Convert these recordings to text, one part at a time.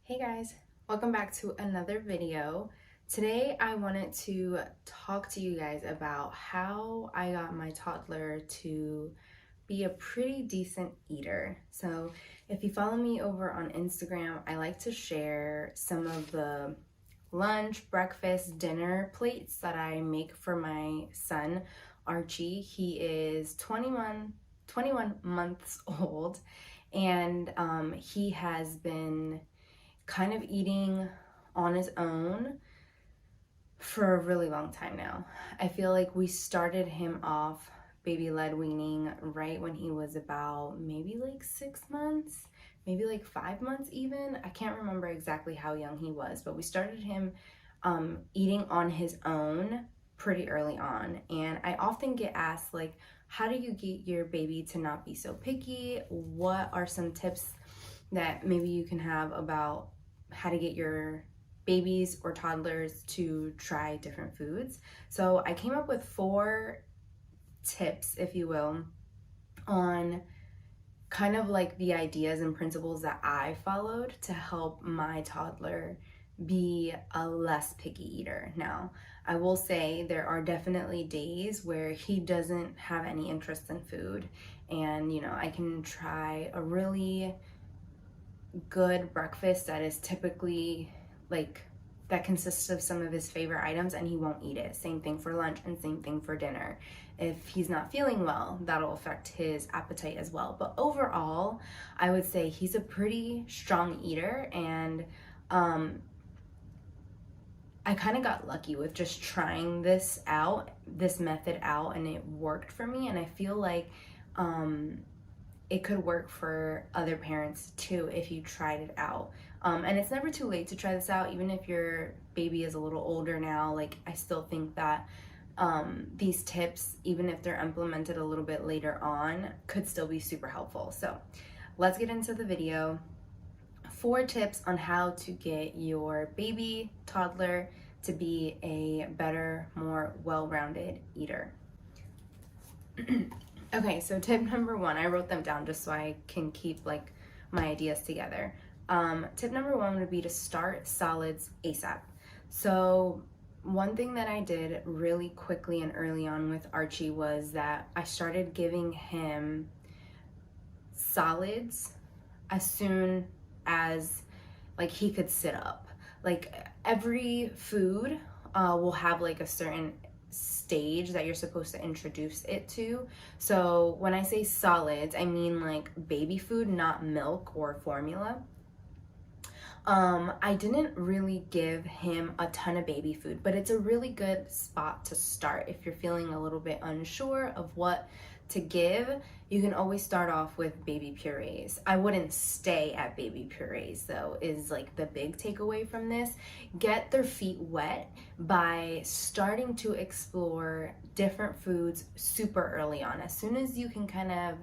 Hey guys, welcome back to another video. Today I wanted to talk to you guys about how I got my toddler to be a pretty decent eater. So if you follow me over on Instagram, I like to share some of the lunch, breakfast, dinner plates that I make for my son, Archie. He is 21 months old, and he has been kind of eating on his own for a really long time now. I feel like we started him off baby led weaning right when he was about maybe like 6 months, maybe like 5 months even. I can't remember exactly how young he was, but we started him eating on his own pretty early on. And I often get asked, like, how do you get your baby to not be so picky? What are some tips that maybe you can have about how to get your babies or toddlers to try different foods? So I came up with 4 tips, if you will, on kind of like the ideas and principles that I followed to help my toddler be a less picky eater. Now, I will say there are definitely days where he doesn't have any interest in food, and I can try a really good breakfast that is typically like that consists of some of his favorite items, and he won't eat it. Same thing for lunch and same thing for dinner. If he's not feeling well, that'll affect his appetite as well. But overall, I would say he's a pretty strong eater, and I kind of got lucky with just trying this method out, and it worked for me. And I feel like it could work for other parents too if you tried it out. And it's never too late to try this out, even if your baby is a little older now. Like, I still think that these tips, even if they're implemented a little bit later on, could still be super helpful. So let's get into the video. 4 tips on how to get your baby, toddler to be a better, more well-rounded eater. Okay, so tip number 1, I wrote them down just so I can keep like my ideas together. Tip number 1 would be to start solids ASAP. So one thing that I did really quickly and early on with Archie was that I started giving him solids as soon as like he could sit up. Like, every food will have like a certain stage that you're supposed to introduce it to. So when I say solids, I mean like baby food, not milk or formula. I didn't really give him a ton of baby food, but it's a really good spot to start if you're feeling a little bit unsure of what to give. You can always start off with baby purees. I wouldn't stay at baby purees though, is like the big takeaway from this. Get their feet wet by starting to explore different foods super early on. As soon as you can kind of,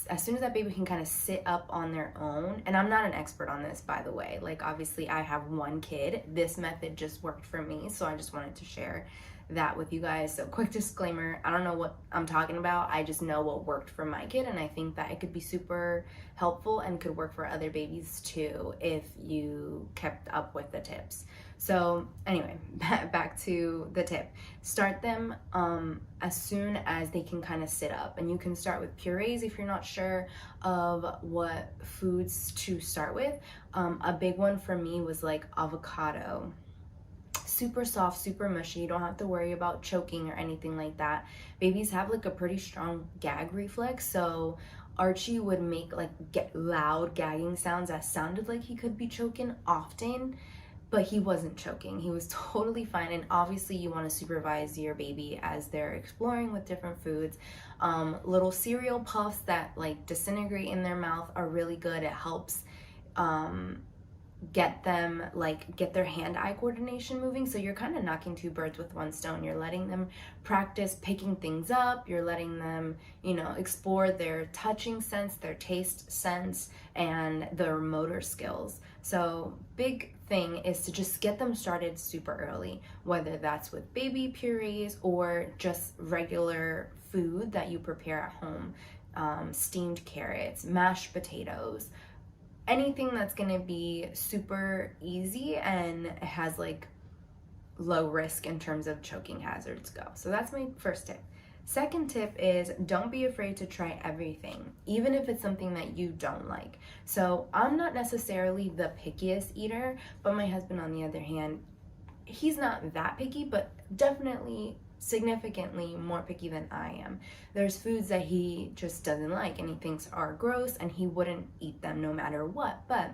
as soon as that baby can kind of sit up on their own. And I'm not an expert on this, by the way. Like, obviously I have 1 kid. This method just worked for me, so I just wanted to share that with you guys. So quick disclaimer, I don't know what I'm talking about. I just know what worked for my kid, and I think that it could be super helpful and could work for other babies too if you kept up with the tips. So anyway, back to the tip. Start them as soon as they can kind of sit up. And you can start with purees if you're not sure of what foods to start with. A big one for me was like avocado. Super soft, super mushy. You don't have to worry about choking or anything like that. Babies have like a pretty strong gag reflex, so Archie would make like loud gagging sounds that sounded like he could be choking often, but he wasn't choking. He was totally fine. And obviously you want to supervise your baby as they're exploring with different foods. Little cereal puffs that like disintegrate in their mouth are really good. It helps get their hand-eye coordination moving. So you're kind of knocking 2 birds with 1 stone. You're letting them practice picking things up. You're letting them, explore their touching sense, their taste sense, and their motor skills. So big thing is to just get them started super early, whether that's with baby purees or just regular food that you prepare at home. Steamed carrots, mashed potatoes, anything that's gonna be super easy and has like low risk in terms of choking hazards go. So that's my first tip. Second tip is don't be afraid to try everything, even if it's something that you don't like. So I'm not necessarily the pickiest eater, but my husband, on the other hand, he's not that picky, but definitely significantly more picky than I am. There's foods that he just doesn't like and he thinks are gross and he wouldn't eat them no matter what. But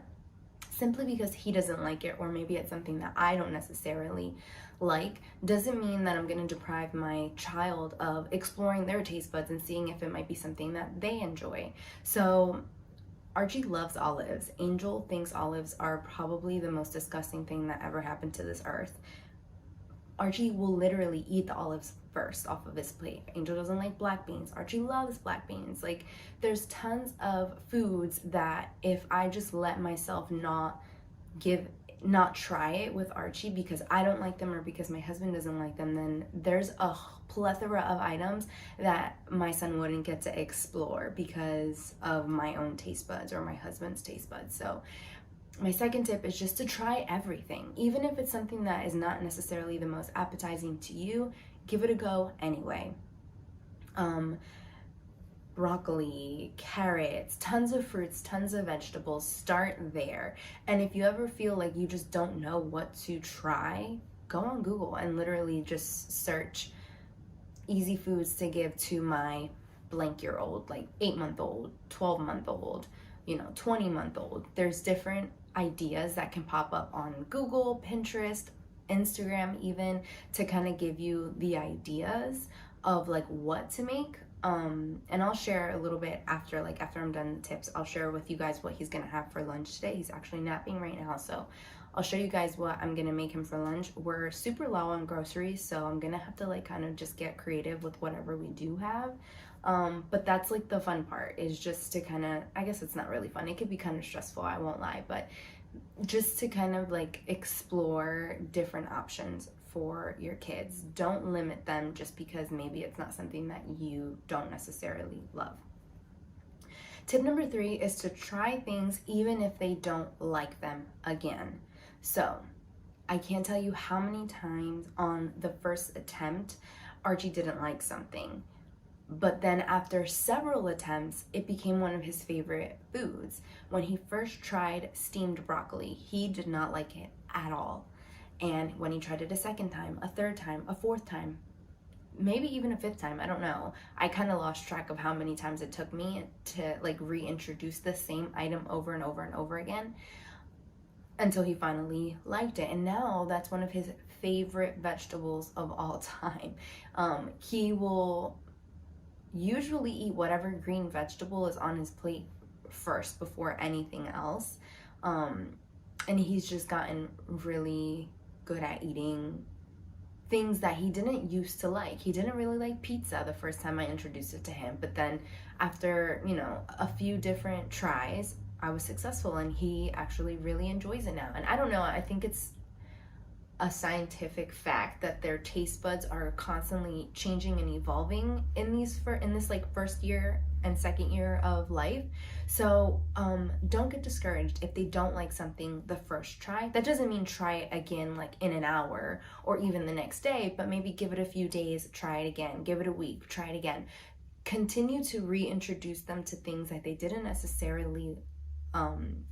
simply because he doesn't like it, or maybe it's something that I don't necessarily like, doesn't mean that I'm going to deprive my child of exploring their taste buds and seeing if it might be something that they enjoy. So Archie loves olives. Angel thinks olives are probably the most disgusting thing that ever happened to this earth. Archie will literally eat the olives first off of his plate. Angel doesn't like black beans. Archie loves black beans. Like, there's tons of foods that if I just let myself not try it with Archie because I don't like them or because my husband doesn't like them, then there's a plethora of items that my son wouldn't get to explore because of my own taste buds or my husband's taste buds. So my second tip is just to try everything. Even if it's something that is not necessarily the most appetizing to you, give it a go anyway. Broccoli, carrots, tons of fruits, tons of vegetables, start there. And if you ever feel like you just don't know what to try, go on Google and literally just search easy foods to give to my blank year old, like 8-month-old, 12-month-old, 20-month-old. There's different ideas that can pop up on Google, Pinterest, Instagram even, to kind of give you the ideas of like what to make. And I'll share a little bit after I'm done the tips, I'll share with you guys what he's gonna have for lunch today. He's actually napping right now, so I'll show you guys what I'm gonna make him for lunch. We're super low on groceries, so I'm gonna have to like kind of just get creative with whatever we do have. But that's like the fun part, is just to kind of, I guess it's not really fun, it could be kind of stressful, I won't lie, but just to kind of like explore different options for your kids. Don't limit them just because maybe it's not something that you don't necessarily love. Tip number 3 is to try things even if they don't like them again. So I can't tell you how many times on the first attempt Archie didn't like something, but then after several attempts, it became one of his favorite foods. When he first tried steamed broccoli, he did not like it at all. And when he tried it a second time, a third time, a fourth time, maybe even a fifth time, I don't know. I kind of lost track of how many times it took me to like reintroduce the same item over and over and over again until he finally liked it. And now that's one of his favorite vegetables of all time. He will usually eat whatever green vegetable is on his plate first before anything else. And he's just gotten really good at eating things that he didn't used to like. He didn't really like pizza the first time I introduced it to him, but then after, a few different tries, I was successful and he actually really enjoys it now. And I don't know, I think it's a scientific fact that their taste buds are constantly changing and evolving in this like first year and second year of life. So don't get discouraged if they don't like something the first try. That doesn't mean try it again like in an hour or even the next day, but maybe give it a few days, try it again, give it a week, try it again. Continue to reintroduce them to things that they didn't necessarily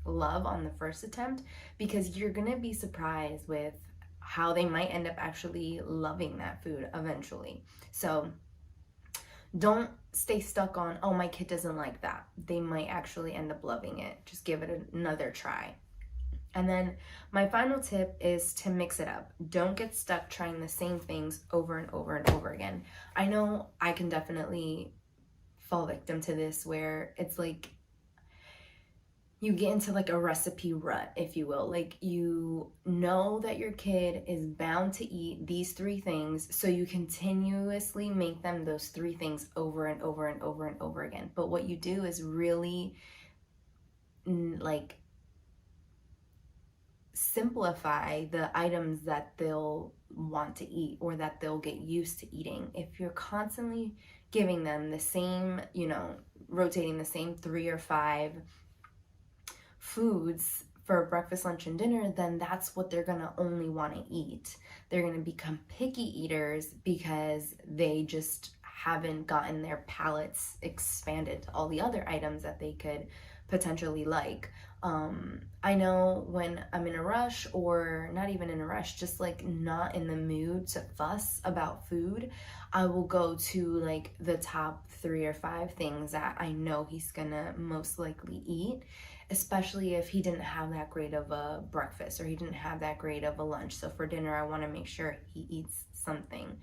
love on the first attempt, because you're gonna be surprised with how they might end up actually loving that food eventually. So don't stay stuck on, oh, my kid doesn't like that. They might actually end up loving it. Just give it another try. And then my final tip is to mix it up. Don't get stuck trying the same things over and over and over again. I know I can definitely fall victim to this, where it's like you get into like a recipe rut, if you will. Like, you know that your kid is bound to eat these 3 things, so you continuously make them those 3 things over and over and over and over again. But what you do is really like simplify the items that they'll want to eat or that they'll get used to eating. If you're constantly giving them the same, rotating the same 3 or 5 foods for breakfast, lunch, and dinner, then that's what they're gonna only want to eat. They're gonna become picky eaters because they just haven't gotten their palates expanded to all the other items that they could potentially like. I know when I'm in a rush, or not even in a rush, just like not in the mood to fuss about food, I will go to like the top 3 or 5 things that I know he's gonna most likely eat, especially if he didn't have that great of a breakfast or he didn't have that great of a lunch. So for dinner, I want to make sure he eats something.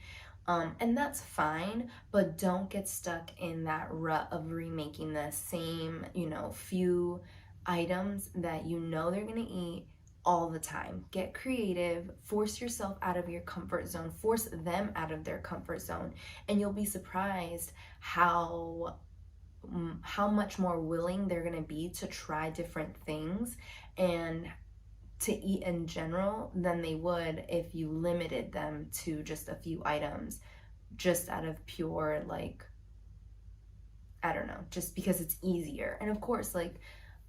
And that's fine, but don't get stuck in that rut of remaking the same, few items that you know they're gonna eat all the time. Get creative, force yourself out of your comfort zone, force them out of their comfort zone, and you'll be surprised how much more willing they're gonna be to try different things and to eat in general than they would if you limited them to just a few items, just out of pure, like, I don't know, just because it's easier. And of course, like,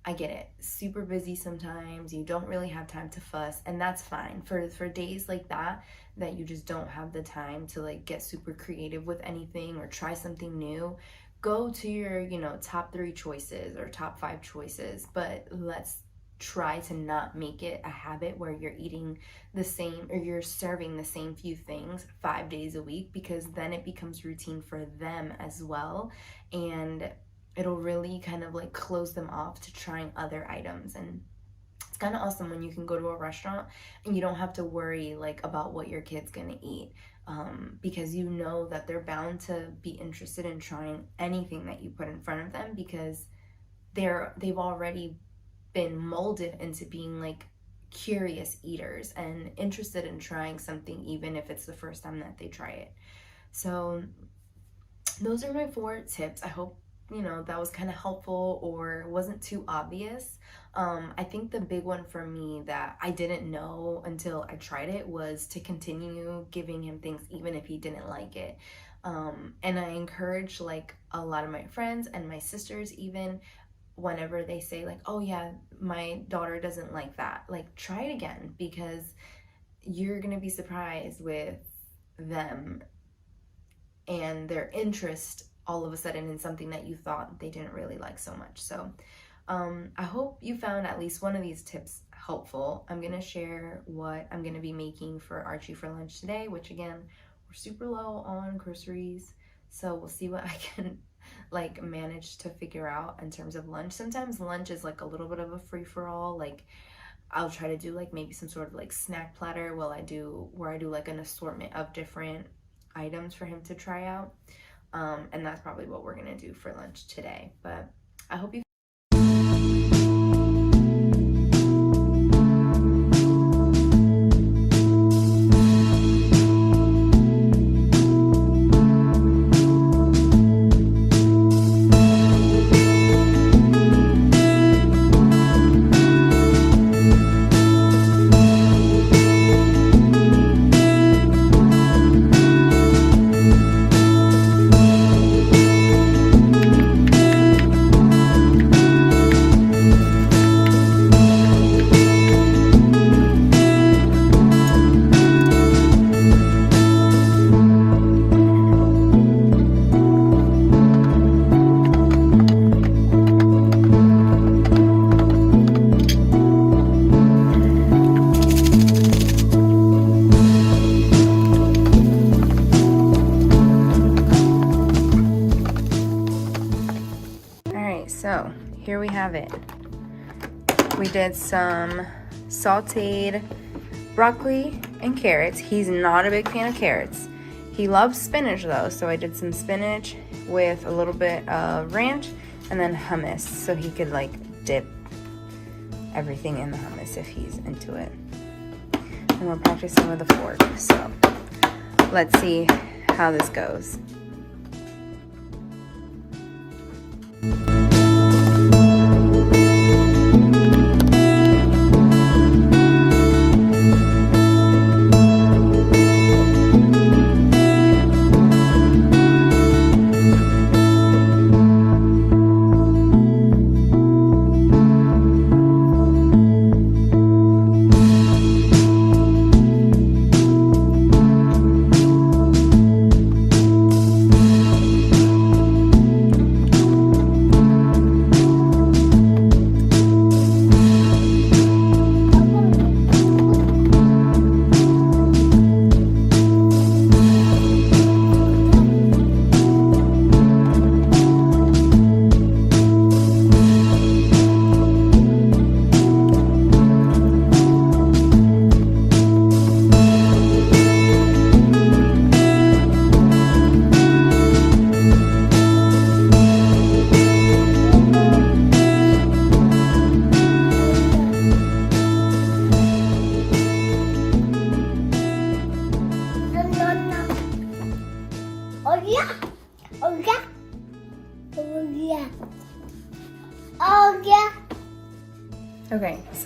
I get it, super busy sometimes, you don't really have time to fuss, and that's fine. For days like that you just don't have the time to like get super creative with anything or try something new, go to your, top 3 choices or top 5 choices, but let's try to not make it a habit where you're eating the same or you're serving the same few things 5 days a week, because then it becomes routine for them as well, and it'll really kind of like close them off to trying other items. And it's kind of awesome when you can go to a restaurant and you don't have to worry like about what your kid's gonna eat, because you know that they're bound to be interested in trying anything that you put in front of them, because they've already been molded into being like curious eaters and interested in trying something, even if it's the first time that they try it. So those are my 4 tips. I hope that was kind of helpful or wasn't too obvious. I think the big one for me that I didn't know until I tried it was to continue giving him things even if he didn't like it. And I encourage like a lot of my friends and my sisters, even whenever they say like, oh yeah, my daughter doesn't like that, like try it again, because you're gonna be surprised with them and their interest all of a sudden in something that you thought they didn't really like so much. So I hope you found at least one of these tips helpful. I'm gonna share what I'm gonna be making for Archie for lunch today, which again, we're super low on groceries, so we'll see what I can like manage to figure out in terms of lunch. Sometimes lunch is like a little bit of a free-for-all. Like I'll try to do like maybe some sort of like snack platter where I do like an assortment of different items for him to try out. And that's probably what we're gonna do for lunch today. But I hope you So here we have it. We did some sauteed broccoli and carrots. He's not a big fan of carrots. He loves spinach though, so I did some spinach with a little bit of ranch and then hummus, so he could like dip everything in the hummus if he's into it. And we're practicing with a fork, so let's see how this goes.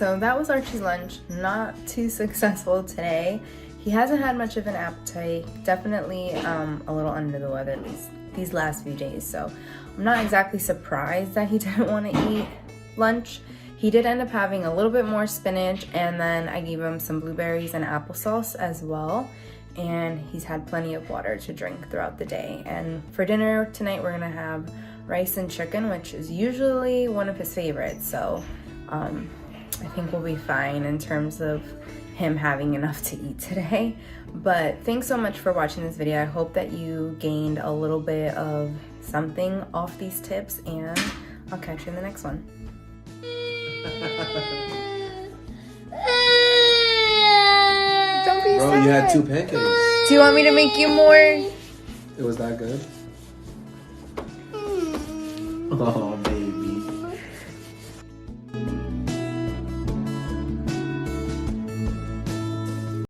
so that was Archie's lunch. Not too successful today. He hasn't had much of an appetite. Definitely a little under the weather these last few days. So I'm not exactly surprised that he didn't want to eat lunch. He did end up having a little bit more spinach, and then I gave him some blueberries and applesauce as well. And he's had plenty of water to drink throughout the day. And for dinner tonight, we're gonna have rice and chicken, which is usually one of his favorites. So I think we'll be fine in terms of him having enough to eat today. But thanks so much for watching this video. I hope that you gained a little bit of something off these tips, and I'll catch you in the next one. Don't be Bro, sad. you had 2 pancakes. Do you want me to make you more? It was that good? Oh.